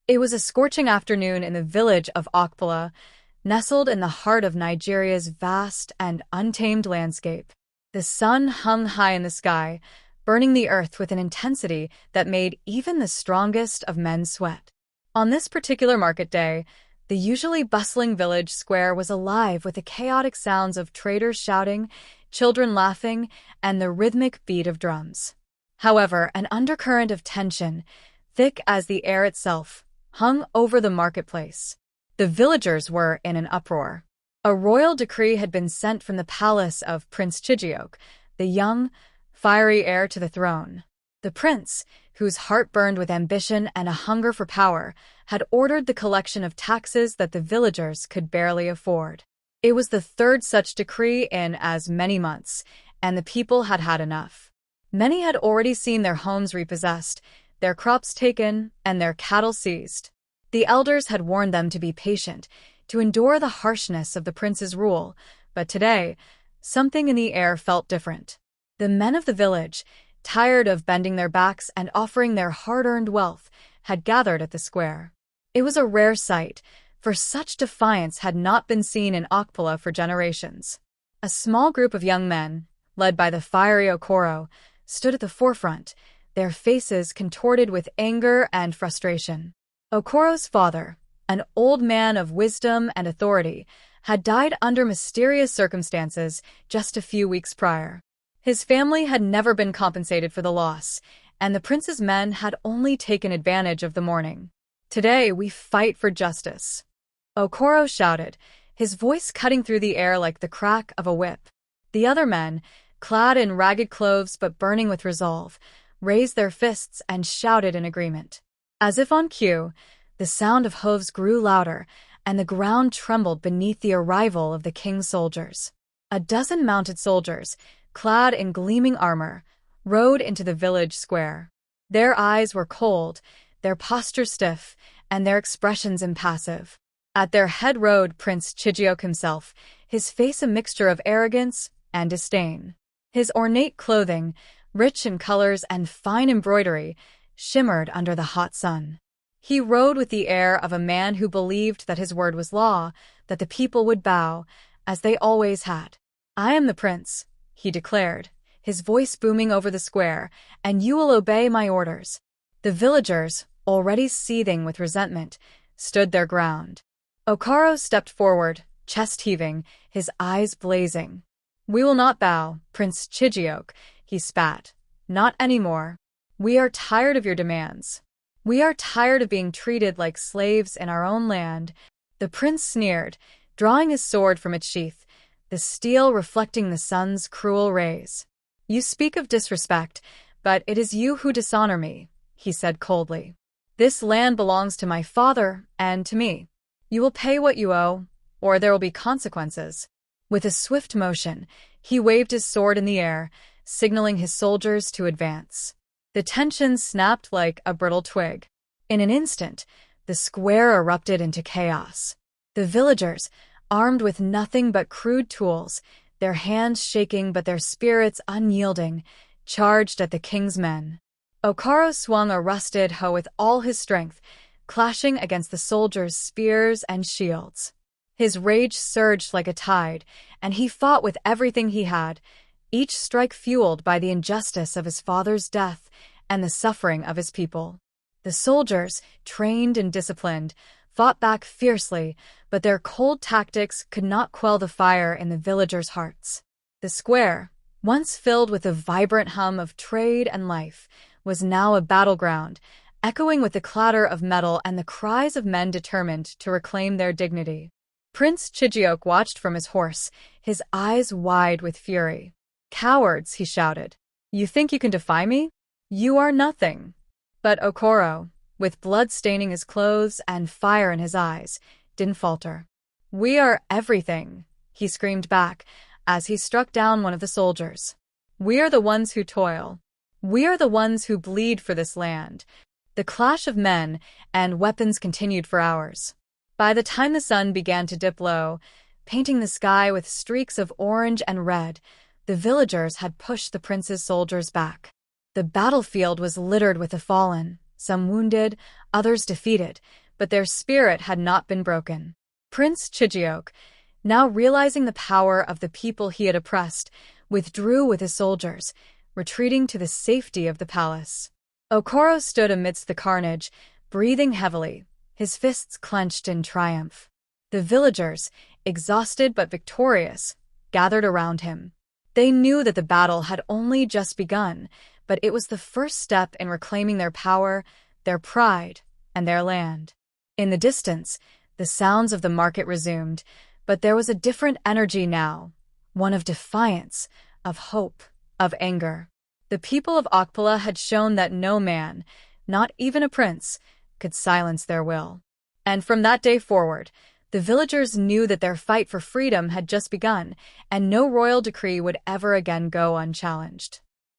It was a scorching afternoon in the village of Okpala, nestled in the heart of Nigeria's vast and untamed landscape. The sun hung high in the sky, burning the earth with an intensity that made even the strongest of men sweat. On this particular market day, the usually bustling village square was alive with the chaotic sounds of traders shouting, children laughing, and the rhythmic beat of drums. However, an undercurrent of tension, thick as the air itself, hung over the marketplace. The villagers were in an uproar. A royal decree had been sent from the palace of Prince Chijioke, the young, fiery heir to the throne. The prince, whose heart burned with ambition and a hunger for power, had ordered the collection of taxes that the villagers could barely afford. It was the third such decree in as many months, and the people had had enough. Many had already seen their homes repossessed, their crops taken, and their cattle seized. The elders had warned them to be patient, to endure the harshness of the prince's rule, but today, something in the air felt different. The men of the village, tired of bending their backs and offering their hard-earned wealth, had gathered at the square. It was a rare sight, for such defiance had not been seen in Okpala for generations. A small group of young men, led by the fiery Okoro, stood at the forefront, their faces contorted with anger and frustration. Okoro's father, an old man of wisdom and authority, had died under mysterious circumstances just a few weeks prior. His family had never been compensated for the loss, and the prince's men had only taken advantage of the mourning. "Today we fight for justice," Okoro shouted, his voice cutting through the air like the crack of a whip. The other men, clad in ragged clothes but burning with resolve, raised their fists and shouted in agreement. As if on cue, the sound of hooves grew louder, and the ground trembled beneath the arrival of the king's soldiers. A dozen mounted soldiers, clad in gleaming armor, rode into the village square. Their eyes were cold, their posture stiff, and their expressions impassive. At their head rode Prince Chijioke himself, his face a mixture of arrogance and disdain. His ornate clothing, rich in colors and fine embroidery, shimmered under the hot sun. He rode with the air of a man who believed that his word was law, that the people would bow, as they always had. "I am the prince," he declared, his voice booming over the square, "and you will obey my orders." The villagers, already seething with resentment, stood their ground. Okoro stepped forward, chest heaving, his eyes blazing. "We will not bow, Prince Chijioke," he spat. "Not anymore. We are tired of your demands. We are tired of being treated like slaves in our own land." The prince sneered, drawing his sword from its sheath, the steel reflecting the sun's cruel rays. "You speak of disrespect, but it is you who dishonor me," he said coldly. "This land belongs to my father and to me. You will pay what you owe, or there will be consequences." With a swift motion, he waved his sword in the air, signaling his soldiers to advance. The tension snapped like a brittle twig. In an instant, the square erupted into chaos. The villagers, armed with nothing but crude tools, their hands shaking but their spirits unyielding, charged at the king's men. Okoro swung a rusted hoe with all his strength, clashing against the soldiers' spears and shields. His rage surged like a tide, and he fought with everything he had, each strike fueled by the injustice of his father's death and the suffering of his people. The soldiers, trained and disciplined, fought back fiercely, but their cold tactics could not quell the fire in the villagers' hearts. The square, once filled with the vibrant hum of trade and life, was now a battleground, echoing with the clatter of metal and the cries of men determined to reclaim their dignity. Prince Chijioke watched from his horse, his eyes wide with fury. "Cowards," he shouted. "You think you can defy me? You are nothing." But Okoro, with blood staining his clothes and fire in his eyes, didn't falter. "We are everything," he screamed back as he struck down one of the soldiers. "We are the ones who toil. We are the ones who bleed for this land." The clash of men and weapons continued for hours. By the time the sun began to dip low, painting the sky with streaks of orange and red, the villagers had pushed the prince's soldiers back. The battlefield was littered with the fallen, some wounded, others defeated, but their spirit had not been broken. Prince Chijioke, now realizing the power of the people he had oppressed, withdrew with his soldiers, retreating to the safety of the palace. Okoro stood amidst the carnage, breathing heavily, his fists clenched in triumph. The villagers, exhausted but victorious, gathered around him. They knew that the battle had only just begun, but it was the first step in reclaiming their power, their pride, and their land. In the distance, the sounds of the market resumed, but there was a different energy now, one of defiance, of hope, of anger. The people of Akpala had shown that no man, not even a prince, could silence their will. And from that day forward, the villagers knew that their fight for freedom had just begun, and no royal decree would ever again go unchallenged.